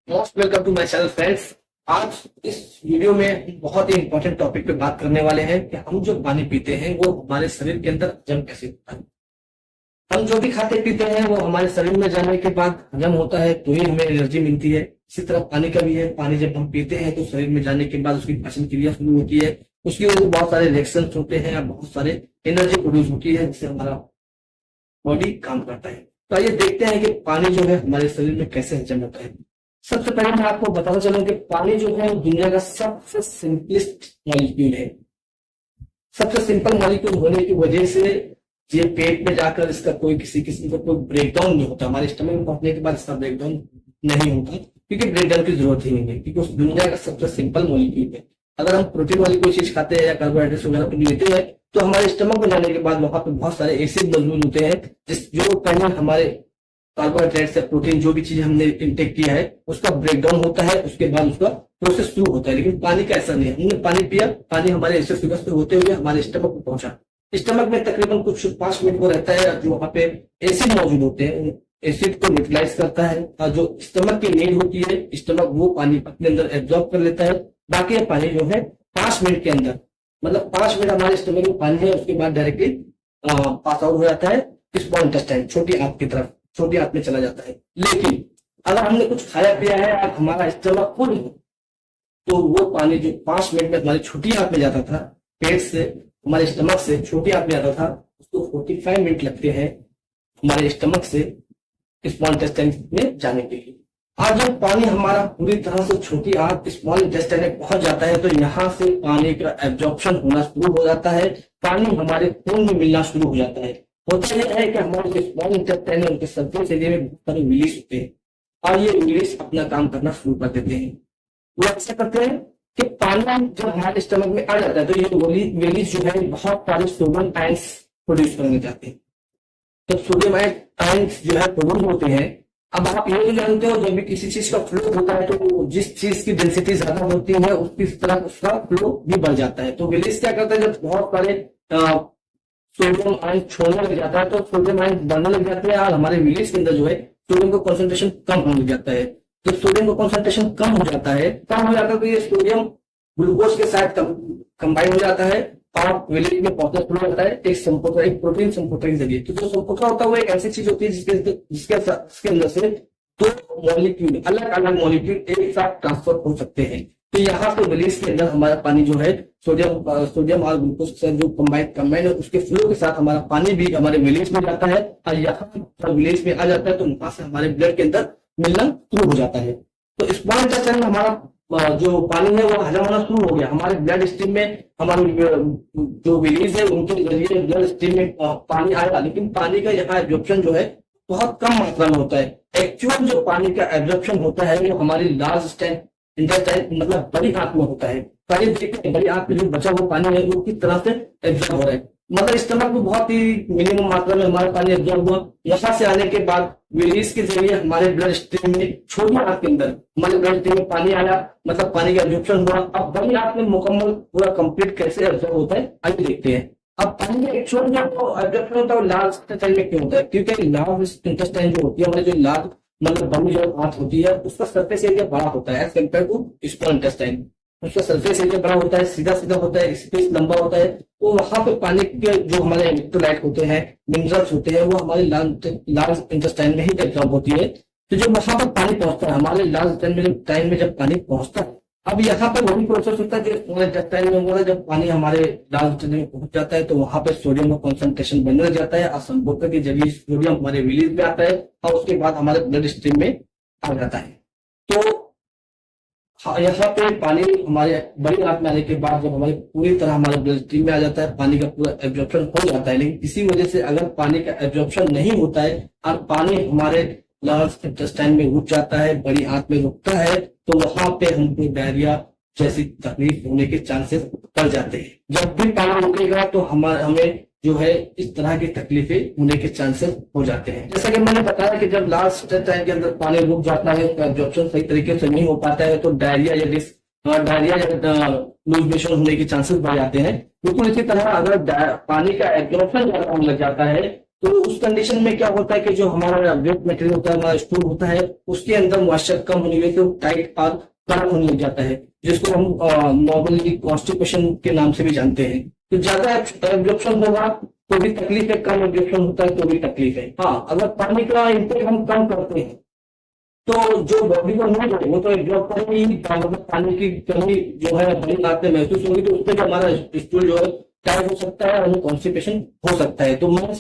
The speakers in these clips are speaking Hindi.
Most welcome to my channel friends. आज इस वीडियो में बहुत ही इंपॉर्टेंट टॉपिक पे बात करने वाले हैं कि हम जो पानी पीते हैं वो हमारे शरीर के अंदर हजम कैसे होता है। हम जो भी खाते पीते हैं वो हमारे शरीर में जाने के बाद हजम होता है तो ही हमें एनर्जी मिलती है। इसी तरह पानी का भी है, पानी जब हम पीते हैं तो शरीर में जाने के बाद उसकी पाचन क्रिया शुरू होती है, उसकी वजह से बहुत सारे रिएक्शन होते हैं और बहुत सारे एनर्जी प्रोड्यूस होती है जिससे हमारा बॉडी काम करता है। तो आइए देखते हैं कि पानी जो है हमारे शरीर में कैसे हजम होता है। सबसे पहले मैं आपको बताना चलूं कि पानी जो है दुनिया का सबसे सिंपलेस्ट मॉलिक्यूल है। सबसे सिंपल मॉलिक्यूल होने की वजह से ये पेट में जाकर इसका कोई किसी किस्म का कोई ब्रेकडाउन नहीं होता। हमारे स्टमक में पहुंचने के बाद इसका ब्रेकडाउन नहीं होता क्योंकि ब्रेकडाउन की जरूरत ही नहीं है, क्योंकि उस दुनिया का सबसे सिंपल मॉलिक्यूल है। अगर हम प्रोटीन वाली कोई चीज खाते हैं या कार्बोहाइड्रेट्स वगैरह कुछ लेते हैं तो हमारे स्टमक में जाने के बाद वहां पे बहुत सारे एसिड मौजूद होते हैं जो पहले हमारे कार्बोहाइड्रेट्स या प्रोटीन जो भी चीज हमने इंटेक किया है उसका ब्रेकडाउन होता है, उसके बाद उसका प्रोसेस शुरू होता है। लेकिन पानी का ऐसा नहीं है। हमने पानी पिया, पानी हमारे एसोफेगस पे होते हुए हमारे स्टमक में पहुंचा। स्टमक में तकरीबन कुछ 5 मिनट को रहता है जो वहां पे एसिड मौजूद होते हैं, एसिड को न्यूट्रलाइज करता है और जो स्टमक की नीड होती है स्टमक वो पानी अपने अंदर एब्जॉर्ब कर लेता है। बाकी ये पानी जो है 5 मिनट के अंदर, मतलब 5 मिनट हमारे स्टमक में पानी है, उसके बाद डायरेक्टली पास आउट हो जाता है स्मॉल इंटेस्टाइन, छोटी आंत की तरफ, छोटी आंत में चला जाता है। लेकिन अगर हमने कुछ खाया पिया है और हमारा स्टमक फुल है तो वो पानी जो 5 मिनट में हमारी छोटी आंत में जाता था, पेट से हमारे स्टमक से छोटी आंत में जाता था, उसको 45 मिनट लगते हैं हमारे स्टमक से स्मॉल इंटेस्टाइन में जाने के लिए। और जब पानी हमारा पूरी तरह से छोटी आंत स्मॉल इंटेस्टाइन में पहुंच जाता है तो यहाँ से पानी का एब्जॉर्प्शन होना शुरू हो जाता है, पानी हमारे खून में मिलना शुरू हो जाता है। होता यह है कि हमारे जो स्मॉल इंटेस्टाइन है उनके सरफेस एरिया में बहुत सारे विलीस होते हैं और ये विलीस अपना काम करना शुरू कर देते हैं। वो ऐसा करते हैं कि पानी जब हमारे स्टमक में आ जाता है तो ये विलीस जो है बहुत सारे सोडियम आयंस प्रोड्यूस करने जाते हैं। जब सोडियम आयंस जो है प्रोड्यूस होते हैं, अब आप ये भी जानते हो जब भी किसी चीज का फ्लो होता है तो जिस चीज की डेंसिटी ज्यादा होती है उसकी तरह उसका फ्लो भी बढ़ जाता है। तो विलीस क्या करता है, जब बहुत सारे सोडियम आयन छोड़ने लग जाता है तो सोडियम आयन बढ़ने लग जाते हैं और हमारे विलीस के अंदर जो है सोडियम का कॉन्सेंट्रेशन कम होने लग जाता है। जब सोडियम का कॉन्सेंट्रेशन कम हो जाता है तो ये सोडियम ग्लूकोज के साथ कंबाइन हो जाता है और विलीस में पहुंचना शुरू होता है एक प्रोटीन संपुटक के जरिए। तो जो संपुटक होता है वो एक ऐसी चीज होती है जिसके अंदर से 2 मॉलिक्यूल, अलग अलग मॉलिक्यूल एक साथ ट्रांसफर हो सकते हैं। तो यहाँ पे विलीस के अंदर हमारा पानी जो है सोडियम और ग्लूकोज के साथ जो कंबाइन है उसके फ्लो के साथ हमारा पानी भी हमारे विलीस में जाता है और यहाँ जब विलीस में आ जाता है तो वहां से हमारे ब्लड के अंदर मिलना शुरू हो जाता है। तो स्मॉल इंटेस्टाइन में हमारा जो पानी है वो हजम होना शुरू हो गया। हमारे ब्लड स्ट्रीम में हमारे जो विलीज है उनके जरिए ब्लड स्ट्रीम में पानी आएगा, लेकिन पानी का यहाँ एब्जॉर्प्शन जो है बहुत कम मात्रा में होता है। एक्चुअल जो पानी का एब्जॉर्प्शन होता है वो हमारी लार्ज इंटेस्टाइन मतलब बड़ी आंत में होता है। पहले देखते हैं बड़ी आंत में जो बचा हुआ पानी है वो किस तरह से एब्जॉर्ब हो रहा है। मतलब स्टमक में बहुत ही मिनिमम मात्रा में हमारा पानी एब्जॉर्ब हुआ, यहाँ से आने के बाद विलीस के जरिए हमारे ब्लड स्ट्रीम में छोटी आंत के अंदर हमारे ब्लड स्ट्रीम में पानी आया, मतलब पानी का एब्जॉर्प्शन हुआ। अब बड़ी आंत में मुकम्मल पूरा कंप्लीट कैसे एब्जॉर्ब होता है आइए देखते हैं। अब पानी का एक्चुअल जो एब्जॉर्प्शन होता है वो लार्ज इंटेस्टाइन में क्यों होता है, क्योंकि लार्ज इंटेस्टाइन जो होती है हमारी जो लार्ज मतलब बड़ी जो आंत होती है उसका सरफेस एरिया बड़ा होता है as compare to small intestine. उसका सरफेस एरिया बड़ा होता है, सीधा सीधा होता है, स्पेस लंबा होता है। तो वहां पे पानी के जो हमारे इलेक्ट्रोलाइट होते हैं, मिनरल्स होते हैं वो हमारे लार्ज इंटेस्टाइन में ही एब्जॉर्ब होती है। तो जब वहां पर पानी पहुंचता है हमारे लार्ज इंटेस्टाइन में जब पानी पहुंचता है, अब यहाँ पर वही प्रोसेस होता है जो इंटेस्टाइन में होता है। जब पानी हमारे लार्ज इंटेस्टाइन में पहुंच जाता है तो वहां पे सोडियम का कॉन्सेंट्रेशन बढ़ने लग जाता है और संकोचन के जरिए सोडियम हमारे विलीज में आता है और उसके बाद हमारे ब्लड स्ट्रीम में आ जाता है। तो यहाँ पे पानी हमारे बड़ी आंत में आने के बाद जब हमारे पूरी तरह हमारे ब्लड स्ट्रीम में आ जाता है पानी का पूरा एब्जॉर्प्शन हो जाता है। लेकिन इसी वजह से अगर पानी का एब्जॉर्प्शन नहीं होता है और पानी हमारे लार्ज इंटेस्टाइन में रुक जाता है, बड़ी आंत में रुकता है, तो वहां पे हमको डायरिया जैसी तकलीफ होने के चांसेस बढ़ जाते हैं। जब भी पानी रुकेगा तो हमें जो है इस तरह की तकलीफें होने के चांसेस हो जाते हैं। जैसा कि मैंने बताया कि जब लार्ज इंटेस्टाइन के अंदर पानी रुक जाता है तो एब्जॉर्प्शन सही तरीके से नहीं हो पाता है तो डायरिया या लूज मोशन होने के चांसेस बढ़ जाते हैं। बिल्कुल इसी तरह अगर पानी का एब्जॉर्प्शन ज्यादा होने लग जाता है तो उस कंडीशन में क्या होता है कि जो हमारा वेट मटेरियल होता है, हमारा स्टूल होता है, उसके अंदर मॉइस्चर कम होने की वजह से टाइट और कड़क होने लग जाता है, जिसको हम नॉर्मली कॉन्स्टिपेशन के नाम से भी जानते हैं। तो ज्यादा एब्जॉर्प्शन होगा तो भी तकलीफ है, कम एब्जॉर्प्शन होता है तो भी तकलीफ है। हाँ, अगर पानी का इंटेक हम कम करते हैं तो जो बॉडी का नीड है वो तो एब्जॉर्ब करेगी, मतलब पानी की कमी जो है बड़ी मात्रा में महसूस होगी, तो उससे जो हमारा स्टूल जो है टाइट हो सकता है और कॉन्स्टिपेशन हो सकता है। तो मैं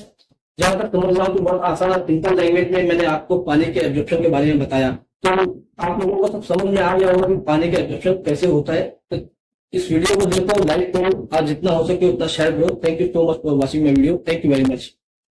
जहां तक समझ रहा हूँ तो बहुत आसान सिंपल लैंग्वेज में मैंने आपको पानी के एब्जॉर्प्शन के बारे में बताया, तो आप लोगों को सब समझ में आ गया होगा कि पानी का एब्जॉर्प्शन कैसे होता है। तो इस वीडियो को देखो, लाइक करो और जितना हो सके उतना शेयर करो। Thank you so much for watching my video. Thank you very much.